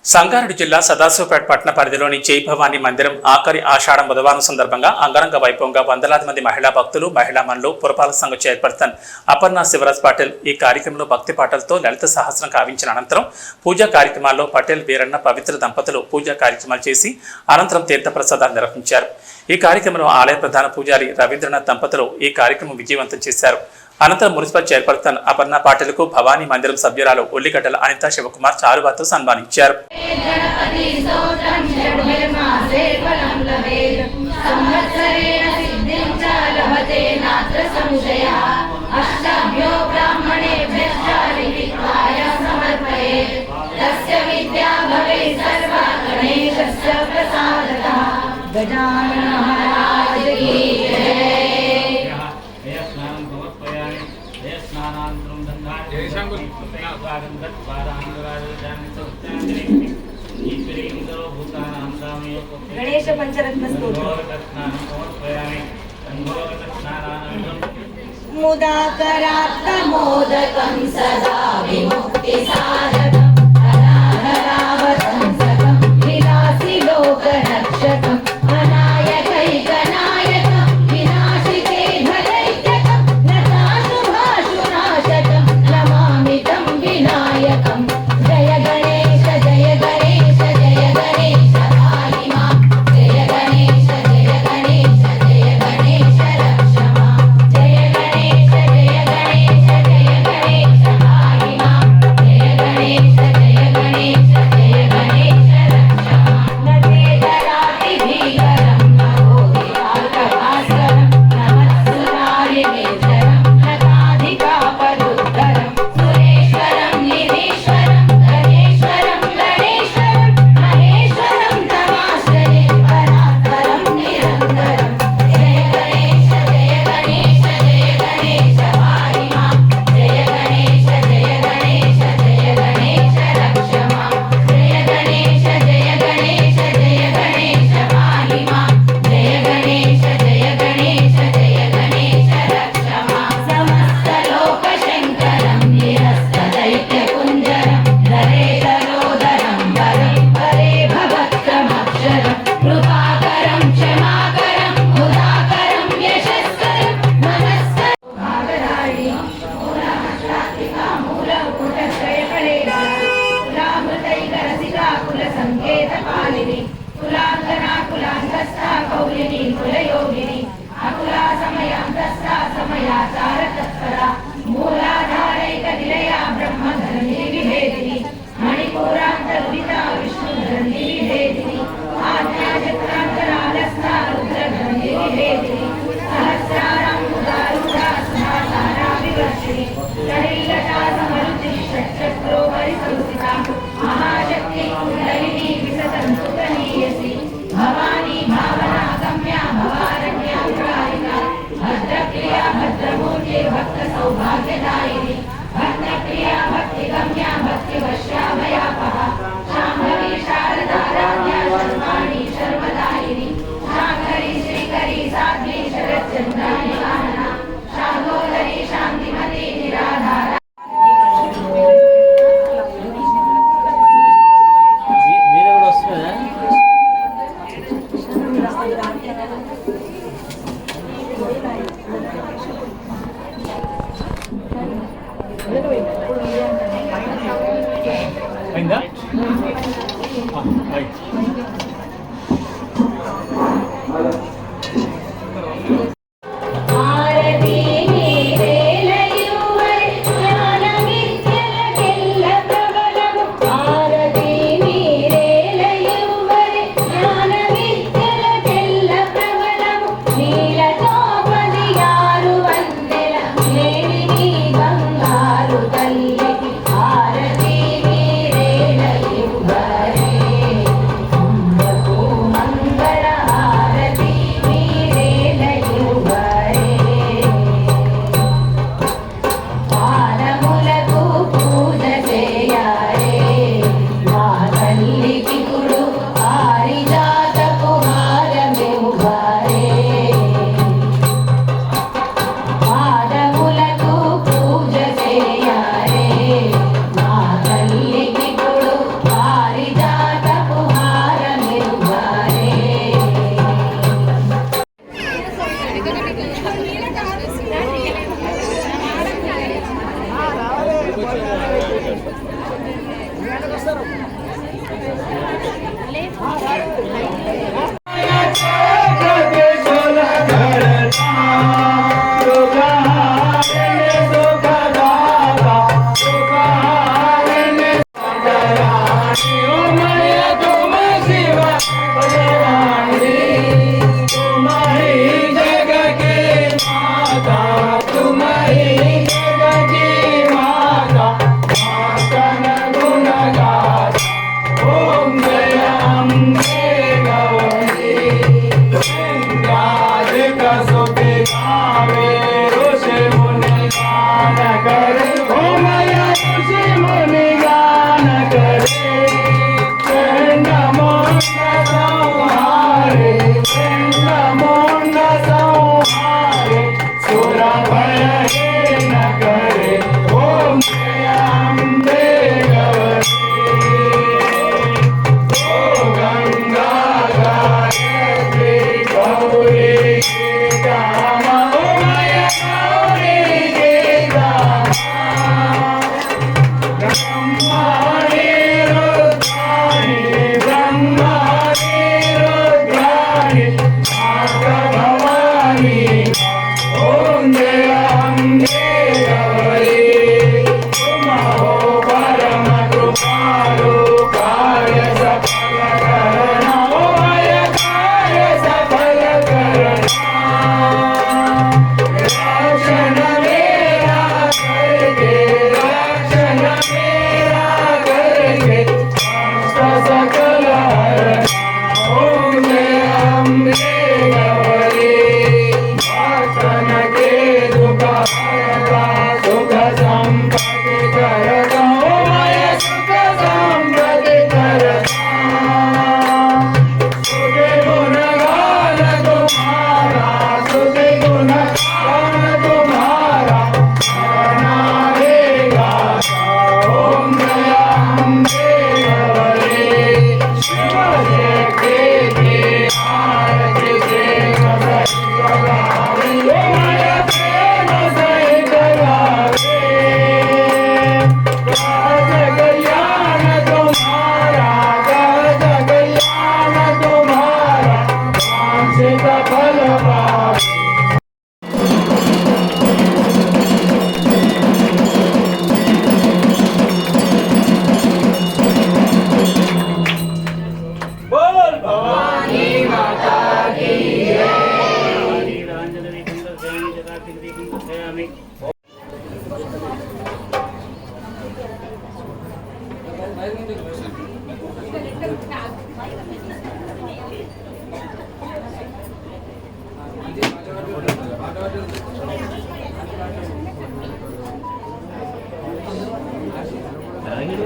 సంగారెడ్డి జిల్లా సదాశివపేట పట్టణ పరిధిలోని జై భవానీ మందిరం ఆఖరి ఆషాఢం బుధవారం సందర్భంగా అంగరంగ వైభవంగా వందలాది మంది మహిళా భక్తులు మహిళామణులు పురపాలక సంఘ చైర్పర్సన్ అపర్ణ శివరాజ్ పటేల్ ఈ కార్యక్రమంలో భక్తి పాటలతో లలిత సహస్రం కావించిన అనంతరం పూజా కార్యక్రమాల్లో పటేల్ వీరన్న పవిత్ర దంపతులు పూజా కార్యక్రమాలు చేసి అనంతరం తీర్థప్రసాదాలు నిర్వహించారు. ఈ కార్యక్రమంలో ఆలయ ప్రధాన పూజారి రవీంద్రనాథ్ దంపతులు ఈ కార్యక్రమం విజయవంతం చేశారు. అనంతరం మున్సిపల్ చైర్పర్సన్ అపర్ణ పాటిల్కు భవానీ మందిరం సభ్యురాలు ఉల్లిగడ్డల అనిత శివకుమార్ చారువాతో సన్మానించారు. गणेश पंचरत्न मुदाकरात्मोदकं सदा विमुक्ति साधकं अनाहरावतंसकं विलासी लोकरक्षकं अनायकैकनायकं विनाशिके भदैत्यकं नताशुभाशुनाशकं नमामि तं विनायकं. जय गणेश जय गणेश जय गणेश पाहि मां. जय गणेश जय गणेश जय गणेश रक्ष मां. जय गणेश जय गणेश जय गणेश पाहि मां. जय गणेश जय गणेश जय गणेश रक्ष मां. न वेदराति भीकरं न भूतिकालभास्करं नमस्सुरारिणेश्वरं नताधिकापरुद्धरं सुरेश्वरं निरीश्वरं गणेश्वरं गणेश्वरं महेश्वरं नमाश्रये परात्परं निरन्तरं. जय गणेश जय गणेश जय गणेश पाहि मां. जय गणेश जय गणेश जय गणेश रक्ष मां. जय गणेश जय गणेश जय गणेश पाहि मां. जय गणेश जय गणेश जय गणेश रक्ष मां. समस्तलोकशङ्करं निरस्तदैत्यकुञ्जरं नरेतरोदरं वरं वरे भवत्रमक्षरं कृपाकरं क्षमाकरं मुदाकरं यशस्करं नमस्करं भागरायि मूलमन्त्रात्मिका मूलपुटत्रयकलेगा कुलामृतैकरसिका कुलसङ्केतपालिनि कुलाङ्गना कुलाङ्गस्था कौलिनी कुलयोगिनी अकुला समयान्तस्था समयाचारतत्परा मूलाधारैकनिलया ब्रह्मधरणी विभेदिनी मणिपूरान्तर्विता विष्णुधरणी विभेदिनी आज्ञाचक्रान्तरालस्था रुद्रधरणी विभेदिनी सहस्राराम्बुदारूढा सुधासारा विवर्षिणी सलिलता समरुचिः षट्चक्रोपरि संस्थिता महाशक्ति कुण्डलिनी विससन्तु कनीयसी भवानी भावना गम्या भवारण्या पुरारिका भद्रप्रिया भद्रमूर्ते भक्त सौभाग्यदायिनी भक्तप्रिया भक्तिगम्या भक्तिवश्या भयापहा शाम्भवी शारदाराध्या शर्वाणी शर्वदायिनी शाङ्करी श्रीकरी साध्वी शरच्चन्द्राणि वाहना शार्दोदरी शान्तिमती निराधारा. Harida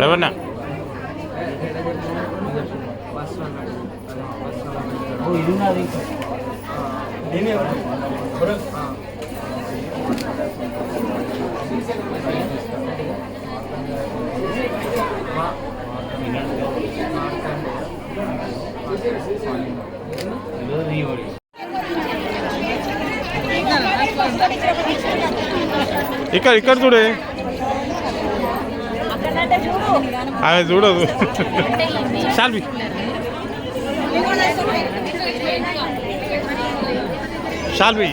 ఎవరన్నా ఇక్కడ ఇక్కడ చూడే అవి చూడదు సాల్వి సాల్వి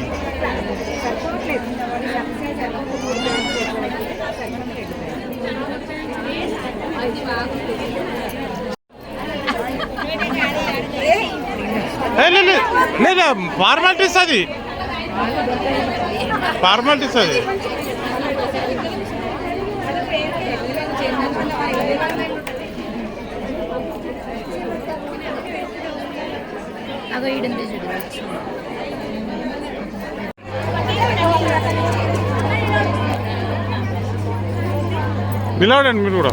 లేదా ఫార్మాలిటీస్ అది ఫార్మాలిటీస్ అది నిలబడండి మీరు కూడా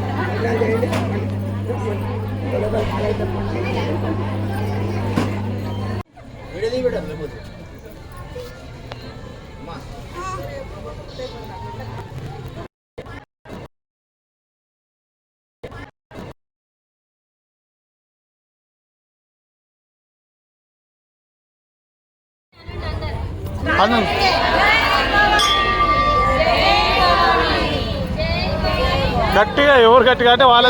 గట్టిగా ఎవరు గట్టిగా అంటే వాళ్ళ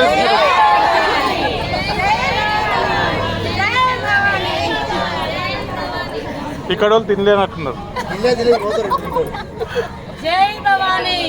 ఇక్కడ వాళ్ళు తినలేనట్టున్నారు. జై భవానీ.